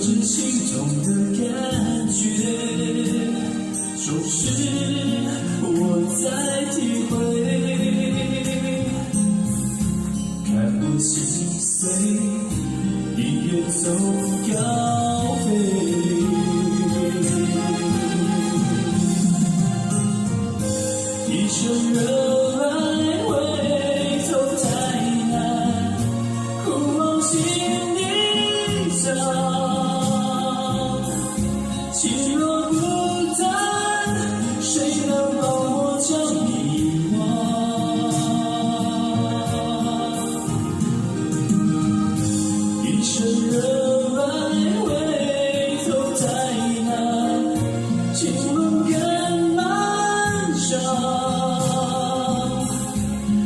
知心中的感觉，总是我在体会，看我心碎，已远走高飞。一生热爱回头太难，苦往心里找。情若不淡，谁能帮我将遗忘？一生热爱回头太难，情路更漫长。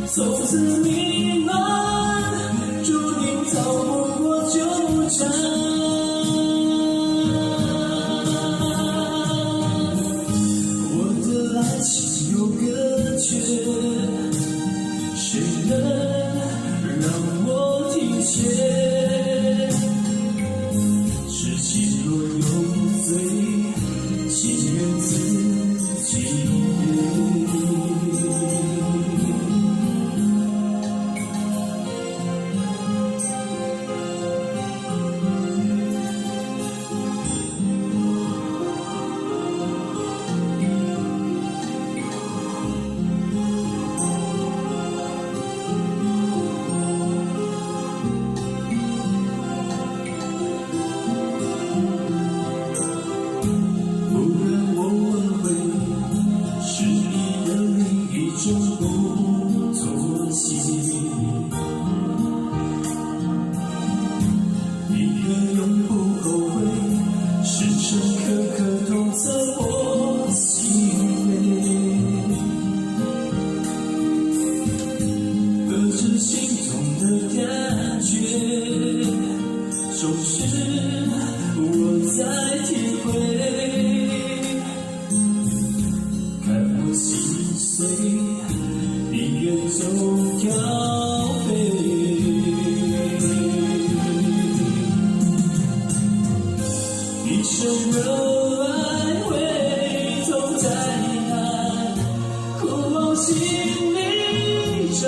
从此迷茫，注定逃不过纠缠。爱情有个缺，谁能让我停歇？痴情若有罪，情愿自己背。不作戏，一个永不后悔，时时刻刻痛在我心扉。得知心中的感觉，总是我在体会，看我心碎。已远走高飞，一生热爱回头太难，苦往心里找。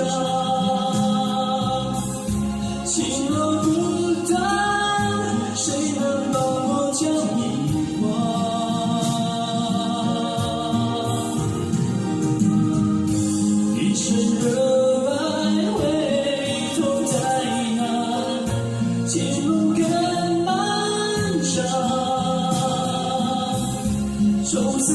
情若不淡，谁能帮我将遗忘？一生热爱回头太难，情路更漫长。从此